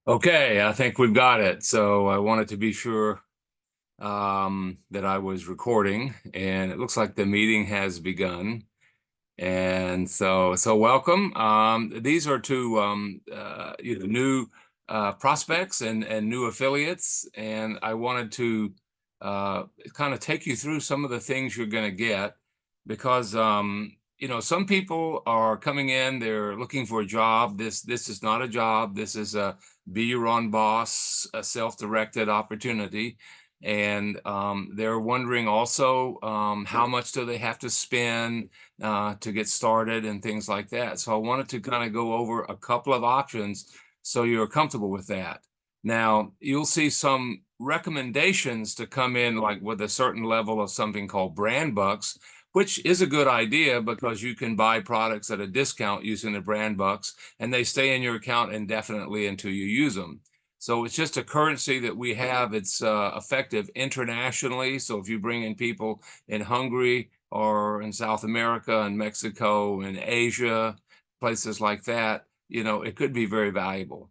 Okay, I think we've got it. So I wanted to be sure that I was recording, and it looks like the meeting has begun. And so welcome. These are two new prospects and new affiliates, and I wanted to kind of take you through some of the things you're going to get because some people are coming in, they're looking for a job. This is not a job. This is a be your own boss, a self-directed opportunity. And they're wondering also how much do they have to spend to get started and things like that. So I wanted to kind of go over a couple of options so you're comfortable with that. Now, you'll see some recommendations to come in like with a certain level of something called brand bucks, which is a good idea because you can buy products at a discount using the brand bucks and they stay in your account indefinitely until you use them. So it's just a currency that we have. It's effective internationally. So if you bring in people in Hungary or in South America and Mexico and Asia, places like that, it could be very valuable.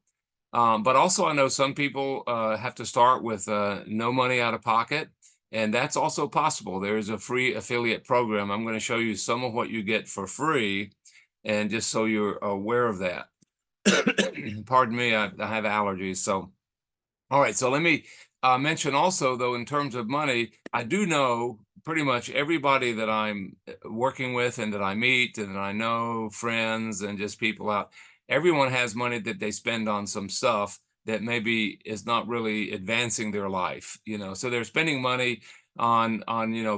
But also, I know some people have to start with no money out of pocket, and that's also possible. There's a free affiliate program. I'm going to show you some of what you get for free, and just so you're aware of that. Pardon me, I have allergies. So, all right. So let me mention also, though, in terms of money, I do know pretty much everybody that I'm working with and that I meet and that I know, friends and just people out. Everyone has money that they spend on some stuff that maybe is not really advancing their life, So they're spending money on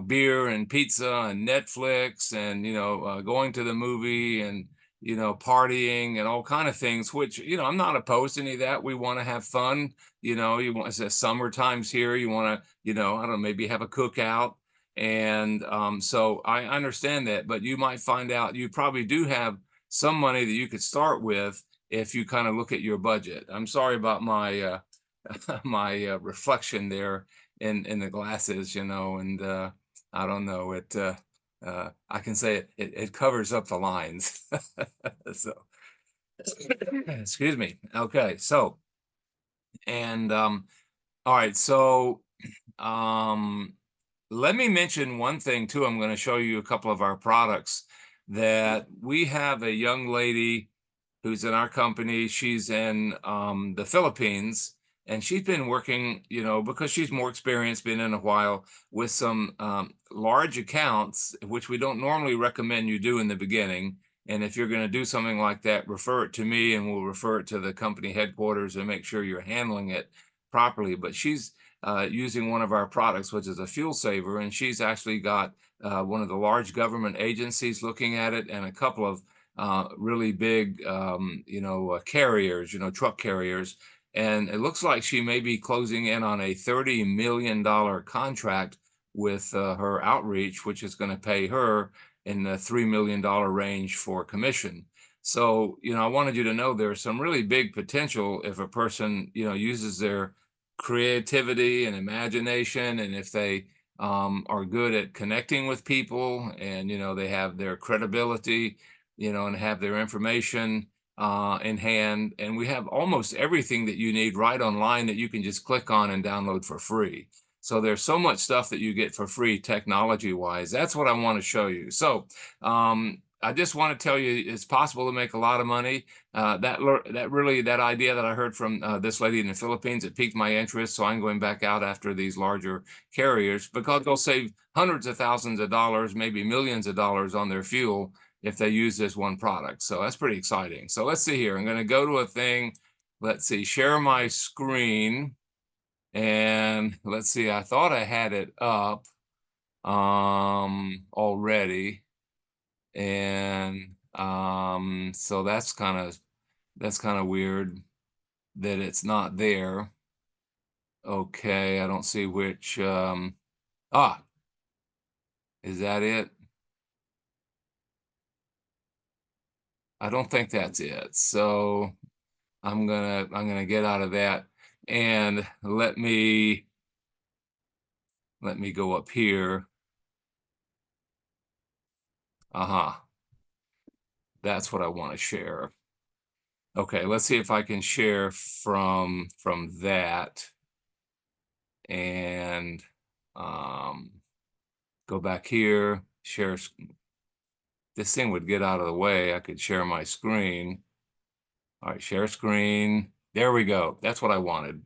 beer and pizza and Netflix and going to the movie and partying and all kind of things, which I'm not opposed to any of that. We want to have fun. You want to summer times here, you want to, I don't know, maybe have a cookout. And so I understand that, but you might find out you probably do have some money that you could start with if you kind of look at your budget. I'm sorry about my my reflection there in the glasses, and I don't know it. I can say it covers up the lines. So excuse me. Okay, so and all right, so um, let me mention one thing too. I'm going to show you a couple of our products that we have a young lady who's in our company. She's in the Philippines, and she's been working, because she's more experienced, been in a while, with some large accounts, which we don't normally recommend you do in the beginning. And if you're going to do something like that, refer it to me and we'll refer it to the company headquarters and make sure you're handling it properly. But she's using one of our products, which is a fuel saver, and she's actually got one of the large government agencies looking at it and a couple of really big, carriers, truck carriers. And it looks like she may be closing in on a $30 million contract with her outreach, which is going to pay her in the $3 million range for commission. So, I wanted you to know there's some really big potential if a person, uses their creativity and imagination, and if they are good at connecting with people and, they have their credibility, and have their information in hand. And we have almost everything that you need right online that you can just click on and download for free. So there's so much stuff that you get for free technology wise. That's what I want to show you. So I just want to tell you it's possible to make a lot of money. That idea that I heard from this lady in the Philippines, it piqued my interest. So I'm going back out after these larger carriers because they'll save hundreds of thousands of dollars, maybe millions of dollars on their fuel if they use this one product. So that's pretty exciting. So let's see here. I'm going to go to a thing. Let's see, share my screen. And let's see, I thought I had it up already. And so that's kind of weird that it's not there. Okay, I don't see which is that it? I don't think that's it. So I'm gonna get out of that and let me go up here. Aha. That's what I want to share. Okay, let's see if I can share from that and go back here, share. This thing would get out of the way. I could share my screen. All right, share screen. There we go. That's what I wanted.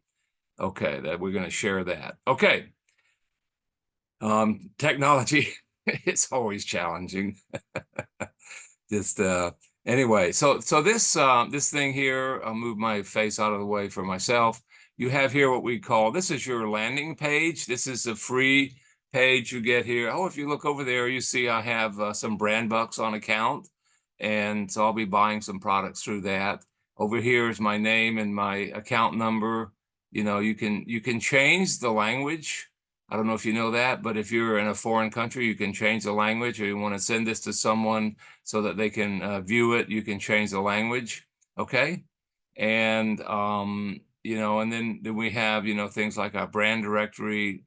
Okay, that we're going to share that. Okay. Technology is always challenging. Just anyway, so this thing here, I'll move my face out of the way for myself. You have here what we call, this is your landing page. This is a free page you get here. Oh, if you look over there, you see I have some Brand Bucks on account, and so I'll be buying some products through that. Over here is my name and my account number. You know, you can change the language. I don't know if you know that, but if you're in a foreign country, you can change the language, or you want to send this to someone so that they can view it, you can change the language. Okay. And, you know, and then we have, you know, things like our brand directory,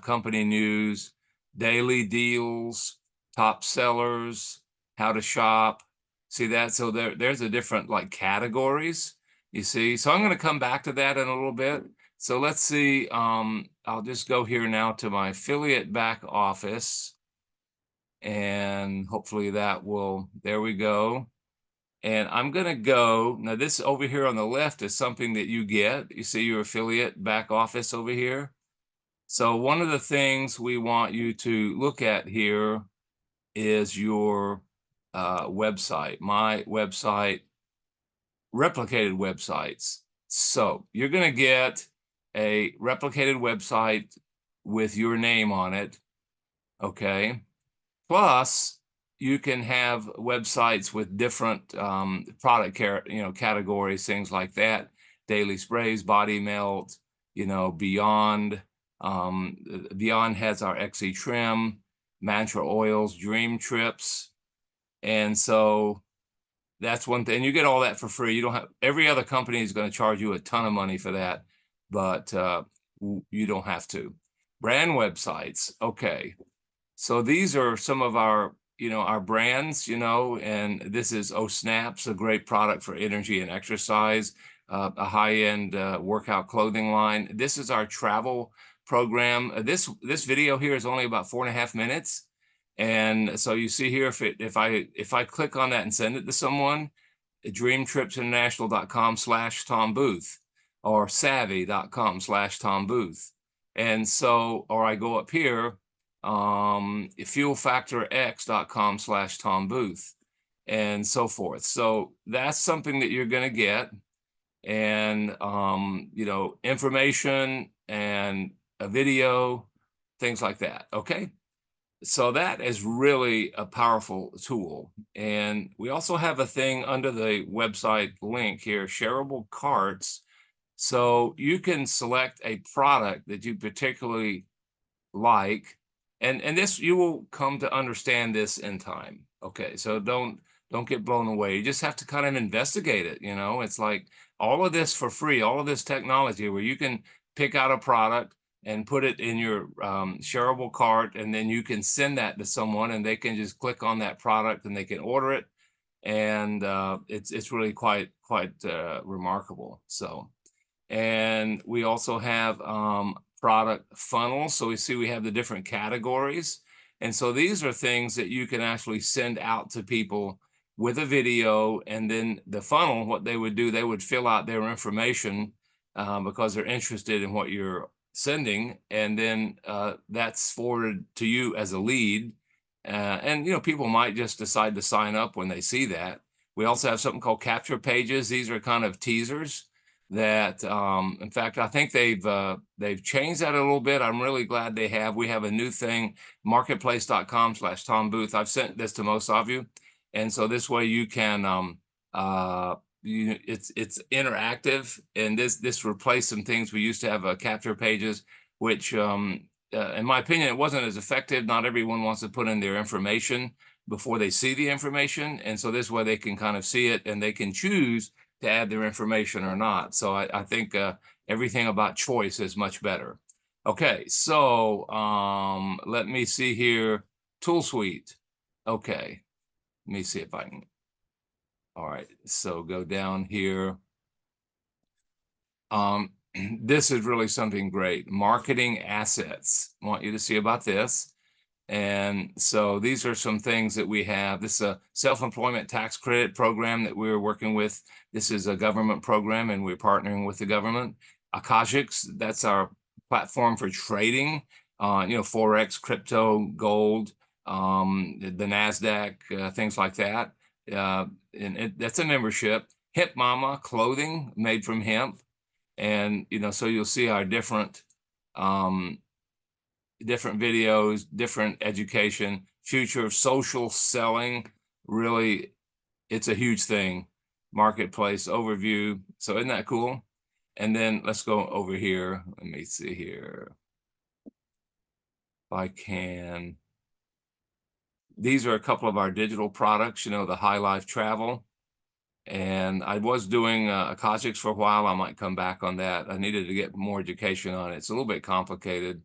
company news, daily deals, top sellers, how to shop. See that? So there's a different like categories, you see. So I'm going to come back to that in a little bit. So let's see. I'll just go here now to my affiliate back office, and hopefully that will, there we go. And I'm going to go, now this over here on the left is something that you get. You see your affiliate back office over here. So one of the things we want you to look at here is your website, my website, replicated websites. So you're going to get a replicated website with your name on it. Okay. Plus, you can have websites with different product categories, things like that. Daily sprays, body melt, you know, Beyond. Beyond has our XE trim, Mantra oils, Dream Trips. And so that's one thing. You get all that for free. You don't have, every other company is going to charge you a ton of money for that, but you don't have to. Brand websites. Okay. So these are some of our, you know, our brands, you know, and this is O'Snaps, a great product for energy and exercise, a high-end workout clothing line. This is our travel program. This video here is only about 4.5 minutes. And so you see here, if I click on that and send it to someone, dreamtripsinternational.com/Tom Booth or savvy.com/Tom Booth. And so, or I go up here, fuelfactorx.com/Tom Booth, and so forth. So that's something that you're going to get, and you know, information and a video, things like that. Okay. So that is really a powerful tool. And we also have a thing under the website link here, shareable carts. So you can select a product that you particularly like, and this, you will come to understand this in time. Okay, so don't get blown away. You just have to kind of investigate it. You know, it's like all of this for free, all of this technology where you can pick out a product and put it in your shareable cart, and then you can send that to someone and they can just click on that product and they can order it. And it's really quite remarkable. So, and we also have product funnels. So we see we have the different categories. And so these are things that you can actually send out to people with a video, and then the funnel, what they would do, they would fill out their information because they're interested in what you're sending. And then that's forwarded to you as a lead. And, you know, people might just decide to sign up when they see that. We also have something called capture pages. These are kind of teasers that in fact, I think they've changed that a little bit. I'm really glad they have. We have a new thing, marketplace.com/Tom Booth. I've sent this to most of you, and so this way you can it's interactive, and this replaced some things. We used to have capture pages, which in my opinion, it wasn't as effective. Not everyone wants to put in their information before they see the information, and so this way they can kind of see it and they can choose to add their information or not. So I think everything about choice is much better. Okay, so let me see here. Tool Suite. Okay, let me see if I can. All right, so go down here. This is really something great. Marketing assets. I want you to see about this. And so these are some things that we have. This is a self-employment tax credit program that we're working with. This is a government program, and we're partnering with the government. Akashics, that's our platform for trading, Forex, crypto, gold, the NASDAQ, things like that. That's a membership. Hemp Mama clothing made from hemp. And, so you'll see our different videos, different education, future of social selling. Really, it's a huge thing. Marketplace overview. So isn't that cool? And then let's go over here. Let me see here. If I can. These are a couple of our digital products, the High Life Travel. And I was doing Akashics for a while. I might come back on that. I needed to get more education on it. It's a little bit complicated.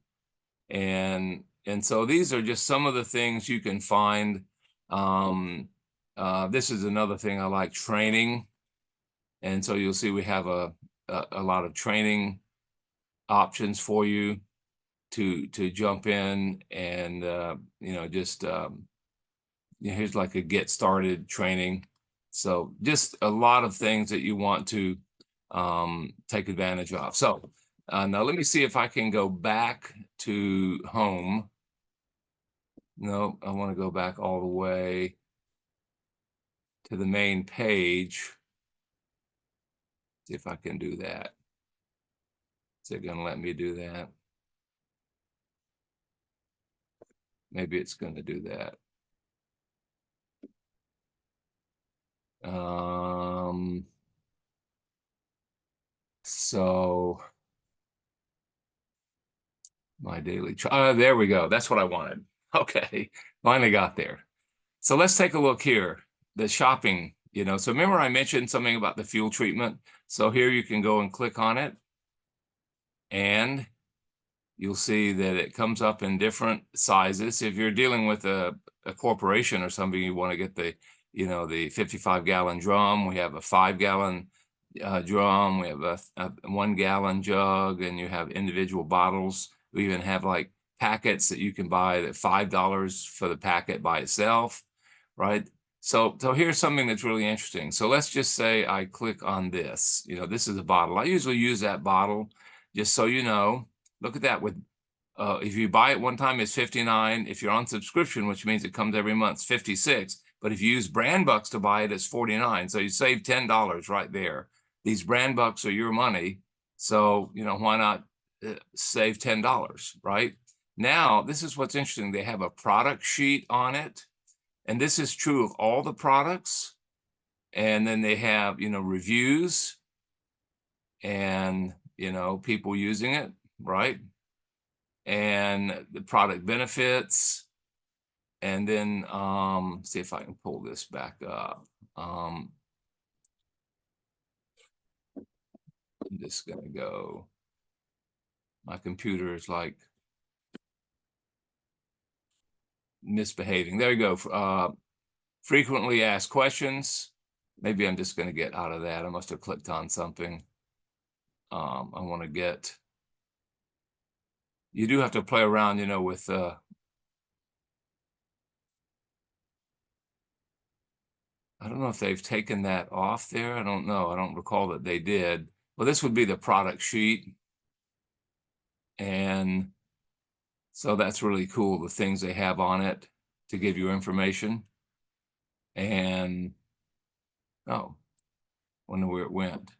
And so these are just some of the things you can find. This is another thing I like, training. And so you'll see we have a lot of training options for you to jump in and, here's like a get started training. So just a lot of things that you want to take advantage of. So now let me see if I can go back to home. No, I want to go back all the way to the main page. See if I can do that. Is it going to let me do that? Maybe it's going to do that. So my daily, there we go. That's what I wanted. Okay, finally got there. So let's take a look here. The shopping, so remember I mentioned something about the fuel treatment. So here you can go and click on it, and you'll see that it comes up in different sizes. If you're dealing with a corporation or something, you want to get the 55-gallon drum. We have a 5-gallon drum. We have a 1-gallon jug, and you have individual bottles. We even have like packets that you can buy at $5 for the packet by itself, right? So here's something that's really interesting. So let's just say I click on this. This is a bottle. I usually use that bottle, just so you know. Look at that. With if you buy it one time, it's $59. If you're on subscription, which means it comes every month, it's $56. But if you use brand bucks to buy it, it's $49. So you save $10 right there. These brand bucks are your money. So, why not save $10, right? Now, this is what's interesting. They have a product sheet on it. And this is true of all the products. And then they have, reviews and, people using it, right? And the product benefits. And then see if I can pull this back up. I'm just gonna go. My computer is like misbehaving. There you go. Frequently asked questions. Maybe I'm just gonna get out of that. I must have clicked on something. I want to get. You do have to play around, with I don't know if they've taken that off there. I don't know. I don't recall that they did. Well, this would be the product sheet. And so that's really cool, the things they have on it to give you information. And, oh, wonder where it went.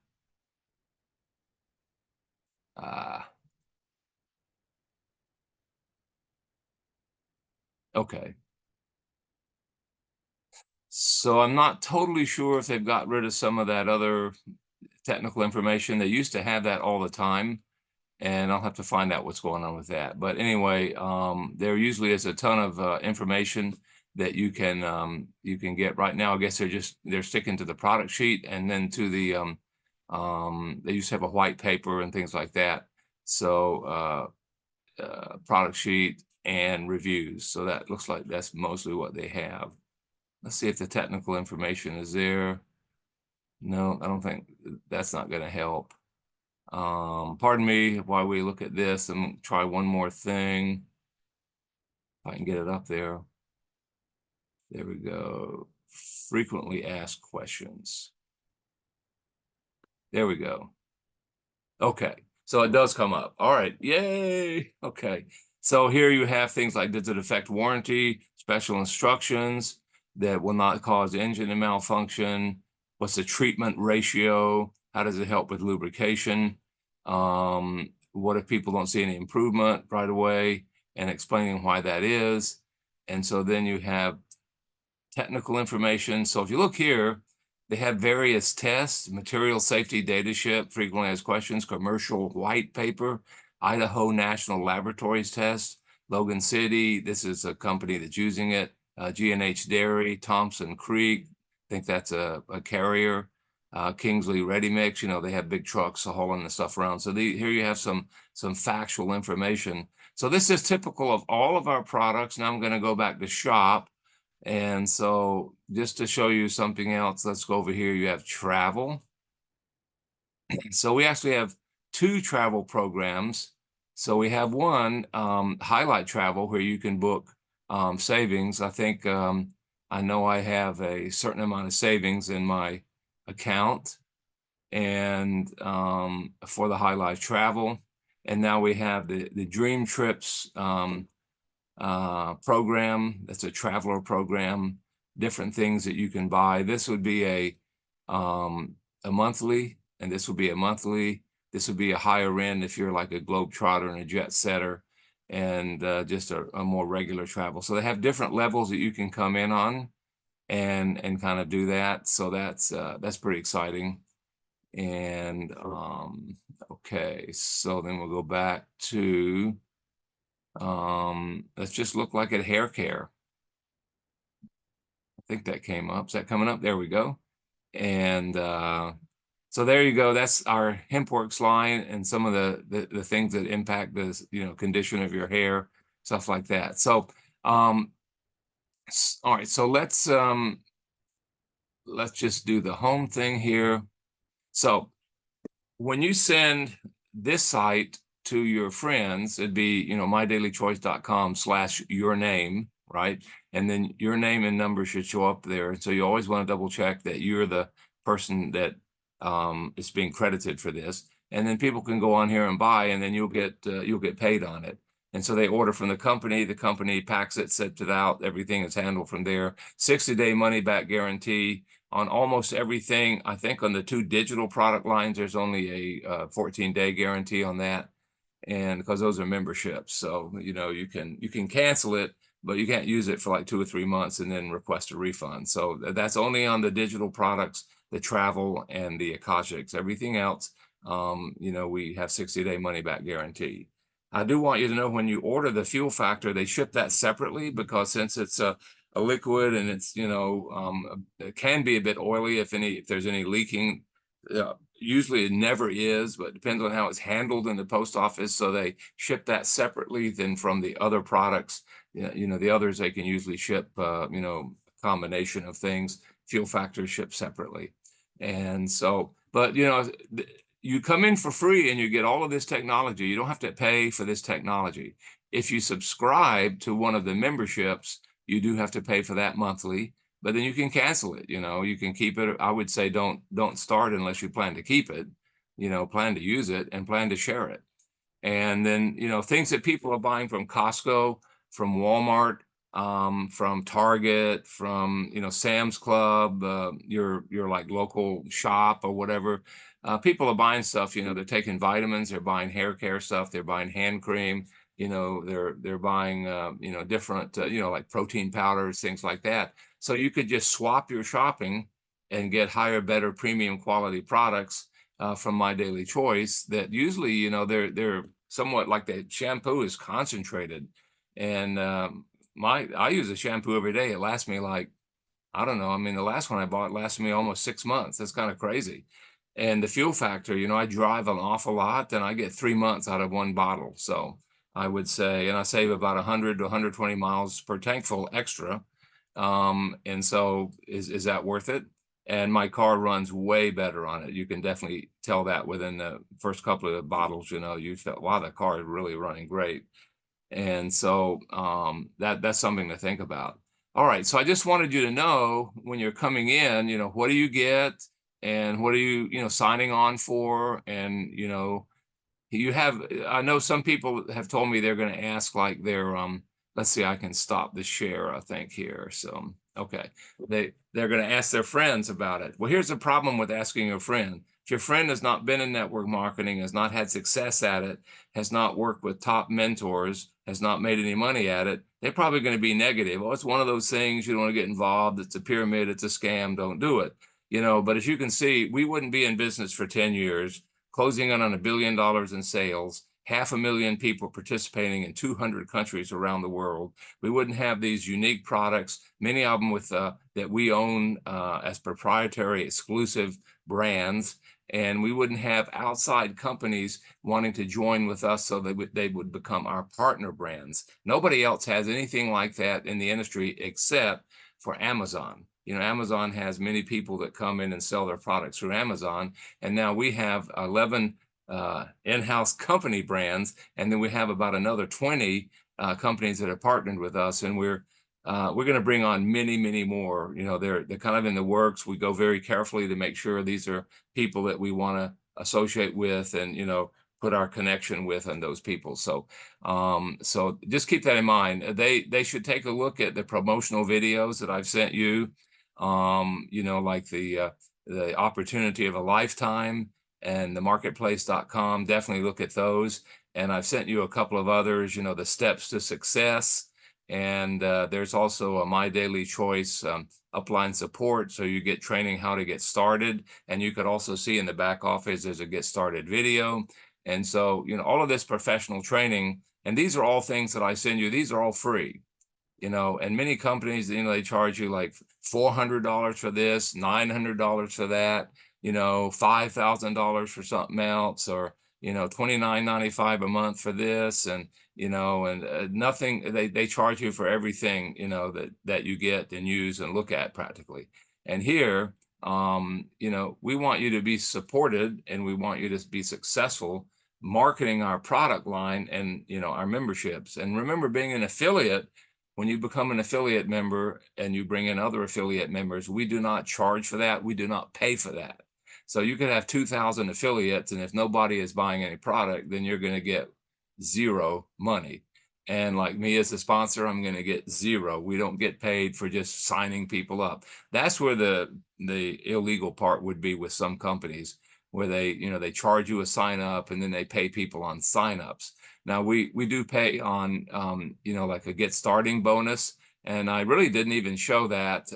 Okay. So I'm not totally sure if they've got rid of some of that other technical information. They used to have that all the time, and I'll have to find out what's going on with that. But anyway, there usually is a ton of information that you can get. Right now, I guess they're sticking to the product sheet, and then to the they used to have a white paper and things like that. So product sheet and reviews. So that looks like that's mostly what they have. Let's see if the technical information is there. No, I don't think that's not going to help. Pardon me while we look at this and try one more thing. If I can get it up there. There we go. Frequently asked questions. There we go. Okay, so it does come up. All right, yay. Okay, so here you have things like, does it affect warranty, special instructions that will not cause engine to malfunction? What's the treatment ratio? How does it help with lubrication? What if people don't see any improvement right away, and explaining why that is. And so then you have technical information. So if you look here, they have various tests, material safety data sheet, frequently asked questions, commercial white paper, Idaho National Laboratories test, Logan City, this is a company that's using it, G&H Dairy, Thompson Creek, I think that's a carrier, Kingsley Ready Mix, you know, they have big trucks hauling the stuff around. So here you have some factual information. So this is typical of all of our products. Now I'm going to go back to shop. And so just to show you something else, let's go over here. You have travel. So we actually have two travel programs. So we have one, Highlight Travel, where you can book savings. I think I know I have a certain amount of savings in my account and for the Highlight Travel. And now we have the Dream Trips program. That's a traveler program, different things that you can buy. This would be a monthly, and this would be a monthly. This would be a higher end if you're like a Globetrotter and a jet setter, and just a more regular travel. So they have different levels that you can come in on and kind of do that. So that's pretty exciting. And okay, so then we'll go back to let's just look like at hair care. I think that came up. Is that coming up? There we go. And so there you go. That's our HempWorks line and some of the things that impact the condition of your hair, stuff like that. So all right, so let's just do the home thing here. So when you send this site to your friends, it'd be, mydailychoice.com/your-name, right? And then your name and number should show up there. So you always want to double check that you're the person that is being credited for this. And then people can go on here and buy, and then you'll get paid on it. And so they order from the company packs it, sets it out, everything is handled from there. 60-day money back guarantee on almost everything. I think on the two digital product lines, there's only a 14-day guarantee on that. And because those are memberships, so you can cancel it, but you can't use it for like 2 or 3 months and then request a refund. So that's only on the digital products, the travel and the Akashics. Everything else, we have 60-day money back guarantee. I do want you to know, when you order the fuel factor, they ship that separately, because since it's a liquid and it's it can be a bit oily if there's any leaking. Usually it never is, but it depends on how it's handled in the post office. So they ship that separately than from the other products. The others, they can usually ship combination of things. Fuel factors ship separately. And so, but you come in for free and you get all of this technology. You don't have to pay for this technology. If you subscribe to one of the memberships, you do have to pay for that monthly, but then you can cancel it. You can keep it. I would say don't start unless you plan to keep it, plan to use it and plan to share it. And then, things that people are buying from Costco, from Walmart, from Target, from, Sam's Club, your like local shop or whatever. People are buying stuff, they're taking vitamins, they're buying hair care stuff, they're buying hand cream, they're buying, different, like protein powders, things like that. So you could just swap your shopping and get higher, better, premium quality products from My Daily Choice that usually, they're somewhat like the shampoo is concentrated. And I use a shampoo every day. It lasts me like, I don't know. I mean, the last one I bought lasted me almost 6 months. That's kind of crazy. And the fuel factor, I drive an awful lot, and I get 3 months out of one bottle. So I would say, and I save about 100 to 120 miles per tankful extra. And so is that worth it? and my car runs way better on it. You can definitely tell that within the first couple of bottles. You felt, wow, the car is really running great. And so that's something to think about. All right, so I just wanted you to know when you're coming in, what do you get and what are you, signing on for? And, I know some people have told me they're going to ask like their, let's see, I can stop the share, I think here. So, okay, they're going to ask their friends about it. Well, here's the problem with asking your friend. If your friend has not been in network marketing, has not had success at it, has not worked with top mentors, has not made any money at it, they're probably going to be negative. Oh, it's one of those things, you don't want to get involved. It's a pyramid, it's a scam, don't do it. But as you can see, we wouldn't be in business for 10 years, closing in on $1 billion in sales, 500,000 people participating in 200 countries around the world. We wouldn't have these unique products, many of them with that we own as proprietary exclusive brands. And we wouldn't have outside companies wanting to join with us so that they would become our partner brands. Nobody else has anything like that in the industry except for Amazon. Amazon has many people that come in and sell their products through Amazon. And now we have 11 in-house company brands, and then we have about another 20 companies that have partnered with us, and we're going to bring on many, many more. They're kind of in the works. We go very carefully to make sure these are people that we want to associate with and put our connection with and those people. So so just keep that in mind. They should take a look at the promotional videos that I've sent you. Like the opportunity of a lifetime and the marketplace.com. Definitely look at those. And I've sent you a couple of others, the steps to success. And there's also a My Daily Choice upline support. So you get training how to get started. And you could also see in the back office, there's a get started video. And so, all of this professional training, and these are all things that I send you, these are all free. And many companies, they charge you like $400 for this, $900 for that, $5,000 for something else, or, $29.95 a month for this. And, nothing, they charge you for everything, that you get and use and look at practically. And here, we want you to be supported and we want you to be successful marketing our product line and, our memberships. And remember, being an affiliate, when you become an affiliate member and you bring in other affiliate members, we do not charge for that. We do not pay for that. So you could have 2,000 affiliates, and if nobody is buying any product, then you're going to get zero money. And like me as a sponsor, I'm going to get zero. We don't get paid for just signing people up. That's where the illegal part would be with some companies, where they charge you a sign up and then they pay people on sign ups. Now we do pay on like a get starting bonus, and I really didn't even show that,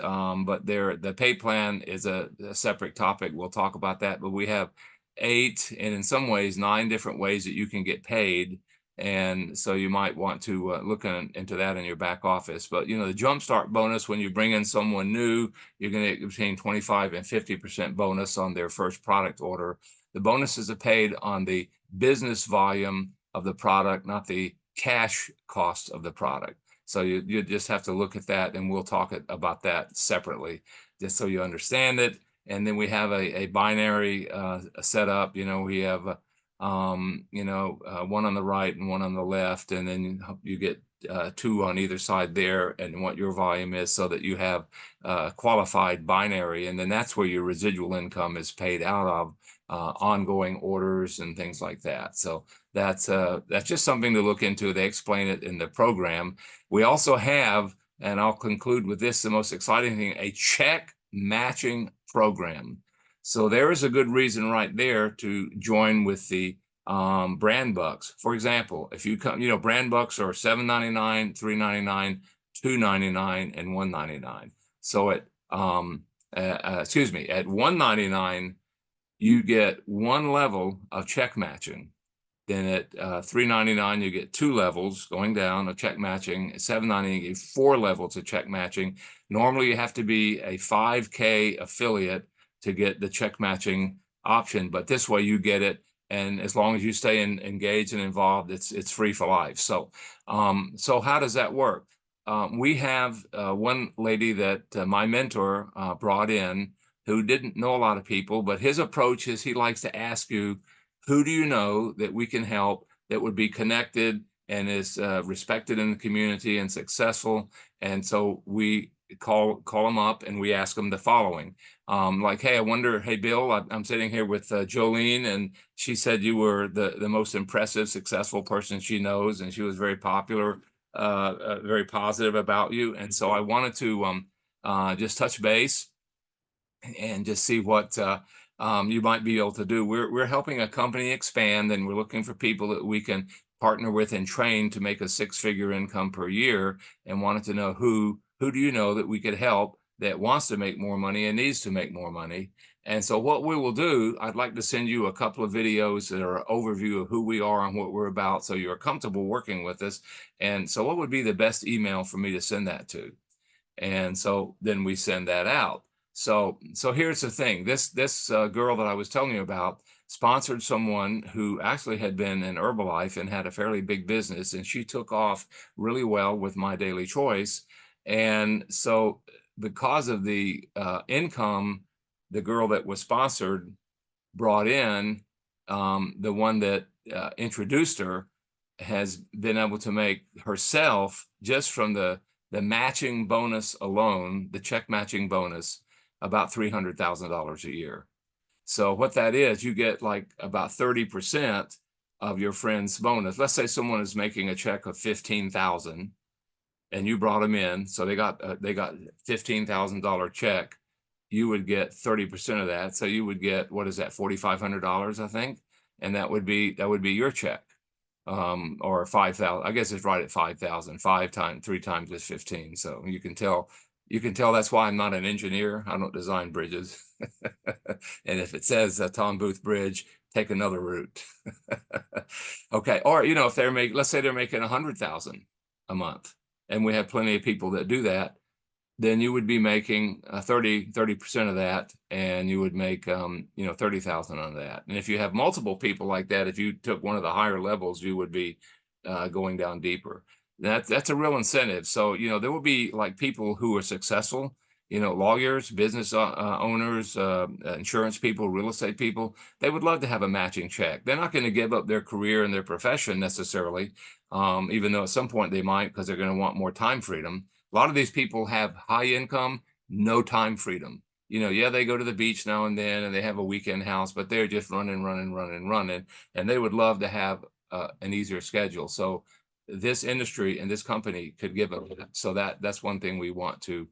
but the pay plan is a separate topic. We'll talk about that, but we have 8 and in some ways 9 different ways that you can get paid. And so you might want to look into that in your back office. But, the Jumpstart bonus, when you bring in someone new, you're going to get between 25 and 50% bonus on their first product order. The bonuses are paid on the business volume of the product, not the cash cost of the product. So you just have to look at that, and we'll talk about that separately, just so you understand it. And then we have a binary setup. We have one on the right and one on the left, and then you get 2 on either side there, and what your volume is, so that you have qualified binary, and then that's where your residual income is paid out of, ongoing orders and things like that. So that's just something to look into. They explain it in the program. We also have, and I'll conclude with this, the most exciting thing, a check matching program. So there is a good reason right there to join with the brand bucks. For example, if you come, brand bucks are $7.99, $3.99, $2.99, and $1.99. So at at $1.99, you get 1 level of check matching. Then at $3.99, you get 2 levels going down of check matching. At $7.99, you get 4 levels of check matching. Normally, you have to be a 5K affiliate to get the check matching option, but this way you get it, and as long as you stay engaged and involved, it's free for life. So so how does that work? We have one lady that my mentor brought in, who didn't know a lot of people, but his approach is he likes to ask you, who do you know that we can help that would be connected and is respected in the community and successful? And so we call them up and we ask them the following. Like, hey, I wonder, hey, Bill, I'm sitting here with Jolene, and she said you were the most impressive, successful person she knows, and she was very popular, very positive about you. And so I wanted to just touch base and just see what you might be able to do. We're helping a company expand, and we're looking for people that we can partner with and train to make a six-figure income per year, and wanted to know who do you know that we could help that wants to make more money and needs to make more money. And so what we will do, I'd like to send you a couple of videos that are an overview of who we are and what we're about, so you're comfortable working with us. And so what would be the best email for me to send that to? And so then we send that out. So here's the thing. This girl that I was telling you about sponsored someone who actually had been in Herbalife and had a fairly big business, and she took off really well with My Daily Choice. And so because of the income the girl that was sponsored brought in, the one that introduced her has been able to make herself, just from the matching bonus alone, the check matching bonus, about $300,000 a year. So what that is, you get like about 30% of your friend's bonus. Let's say someone is making a check of 15,000 and you brought them in, so they got $15,000 check. You would get 30% of that. So you would get, what is that, $4,500, I think? And that would be your check. Or 5,000. I guess it's right at 5,000. 3 times is 15. So you can tell that's why I'm not an engineer. I don't design bridges. And if it says Tom Booth Bridge, take another route. Okay. Or, if let's say they're making 100,000 a month, and we have plenty of people that do that, then you would be making 30% of that, and you would make 30,000 on that. And if you have multiple people like that, if you took one of the higher levels, you would be going down deeper. That's a real incentive. So there will be like people who are successful, lawyers, business owners, insurance people, real estate people. They would love to have a matching check. They're not going to give up their career and their profession necessarily, even though at some point they might, because they're going to want more time freedom. A lot of these people have high income, no time freedom. Yeah, they go to the beach now and then, and they have a weekend house, but they're just running, and they would love to have an easier schedule. So this industry and this company could give them that. So that's one thing we want to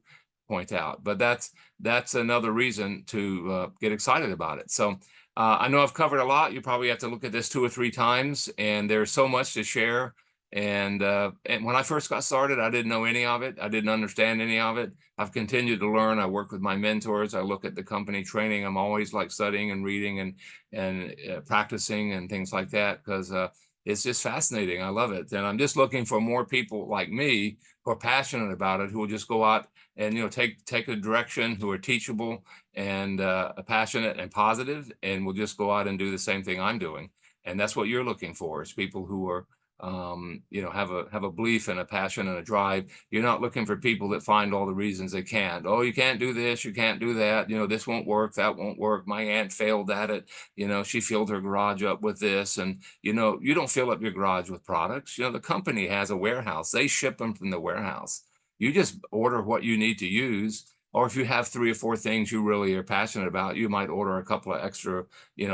point out. But that's another reason to get excited about it. So I know I've covered a lot. You probably have to look at this 2 or 3 times, and there's so much to share. And when I first got started, I didn't know any of it. I didn't understand any of it. I've continued to learn. I work with my mentors. I look at the company training. I'm always like studying and reading and practicing and things like that, because it's just fascinating. I love it. And I'm just looking for more people like me who are passionate about it, who will just go out and take a direction, who are teachable and passionate and positive, and will just go out and do the same thing I'm doing. And that's what you're looking for, is people who are have a belief and a passion and a drive. You're not looking for people that find all the reasons they can't. Oh, you can't do this, you can't do that. This won't work, that won't work. My aunt failed at it. She filled her garage up with this. And you don't fill up your garage with products. The company has a warehouse. They ship them from the warehouse. You just order what you need to use. Or if you have 3 or 4 things you really are passionate about, you might order a couple of extra,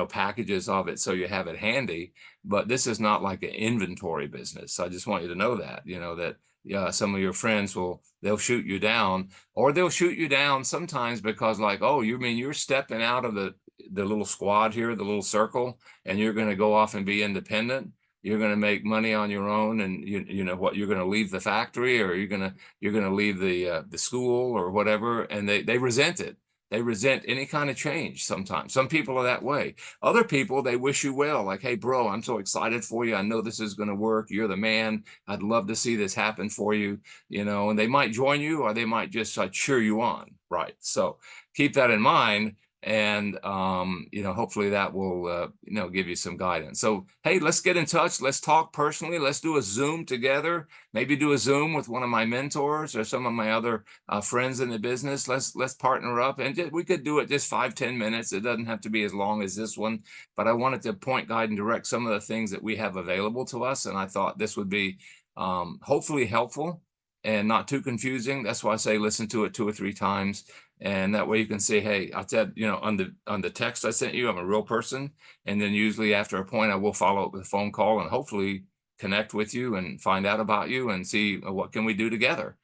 packages of it so you have it handy. But this is not like an inventory business. I just want you to know that, that some of your friends they'll shoot you down, or they'll shoot you down sometimes because like, oh, you mean you're stepping out of the little squad here, the little circle, and you're going to go off and be independent. You're going to make money on your own, and you're going to leave the factory, or you're going to leave the school or whatever, and they resent it. They resent any kind of change sometimes. Some people are that way. Other people, they wish you well, like, hey, bro, I'm so excited for you. I know this is going to work. You're the man. I'd love to see this happen for you, and they might join you, or they might just cheer you on, right? So keep that in mind. And hopefully that will give you some guidance. So hey, let's get in touch. Let's talk personally. Let's do a Zoom together. Maybe do a Zoom with one of my mentors or some of my other friends in the business. Let's partner up, and we could do it just 5-10 minutes. It doesn't have to be as long as this one, but I wanted to point, guide, and direct some of the things that we have available to us, and I thought this would be hopefully helpful and not too confusing. That's why I say listen to it 2 or 3 times. And that way you can say, hey, I said, on the text I sent you, I'm a real person. And then usually after a point, I will follow up with a phone call and hopefully connect with you and find out about you and see what can we do together.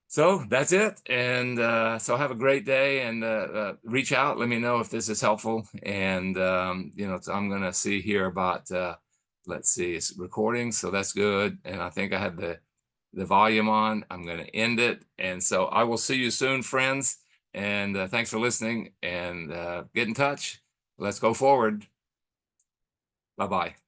So that's it. And so have a great day, and reach out. Let me know if this is helpful. And, so I'm going to see here about, let's see, it's recording. So that's good. And I think I had the volume on. I'm going to end it. And so I will see you soon, friends. And thanks for listening, and get in touch. Let's go forward. Bye-bye.